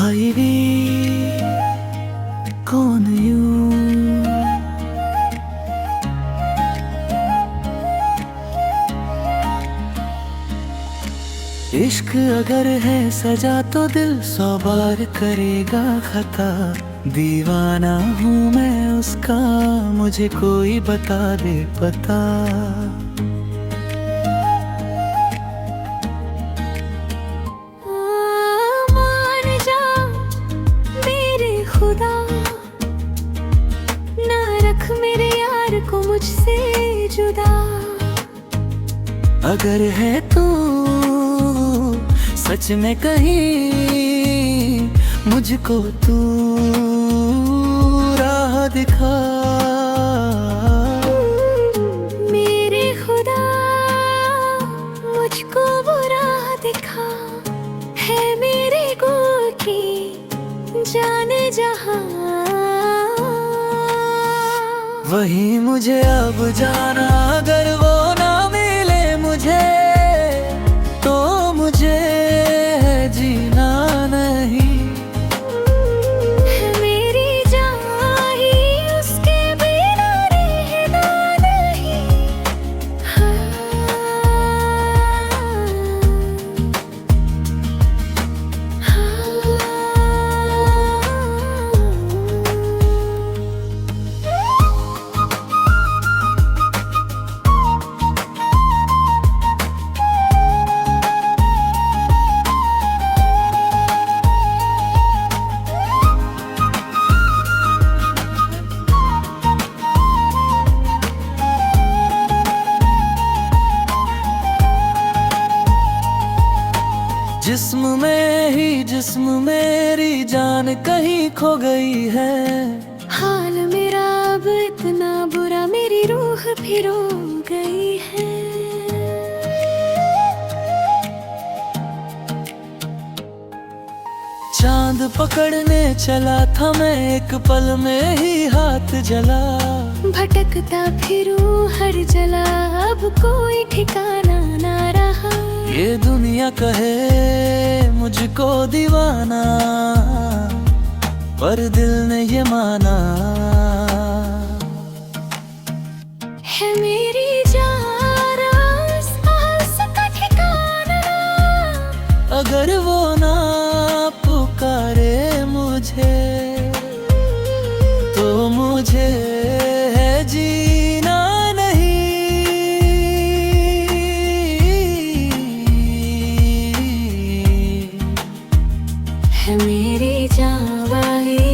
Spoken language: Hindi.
भाई रे कौन यूं इश्क अगर है सजा तो दिल 100 बार करेगा खता। दीवाना हूँ मैं उसका, मुझे कोई बता दे पता। मान जा मेरे खुदा, ना रख मेरे यार को मुझसे जुदा। अगर है तू सच में कहीं, मुझको तू राह दिखा। मेरे खुदा मुझको वो राह दिखा, है मेरे गुल की जाने जहां। वही मुझे अब जाना, अगर वो ना मिले मुझे तो मुझे जीना नहीं। है मेरी जान ही उसके बिना रहना नहीं। जिस्म में ही जिस्म मेरी जान कहीं खो गई है। हाल मेरा अब इतना बुरा, मेरी रूह फिर रो गई है। चांद पकड़ने चला था मैं, एक पल में ही हाथ जला। भटकता फिरूं हर जला, अब कोई ठिकाना ना रहा। ये दुनिया कहे मुझको दीवाना, पर दिल ने ये माना। है मेरी जान सांस का ठिकाना, अगर वो ना पुकारे मुझे तो मुझे है जीना है मेरी जान वाही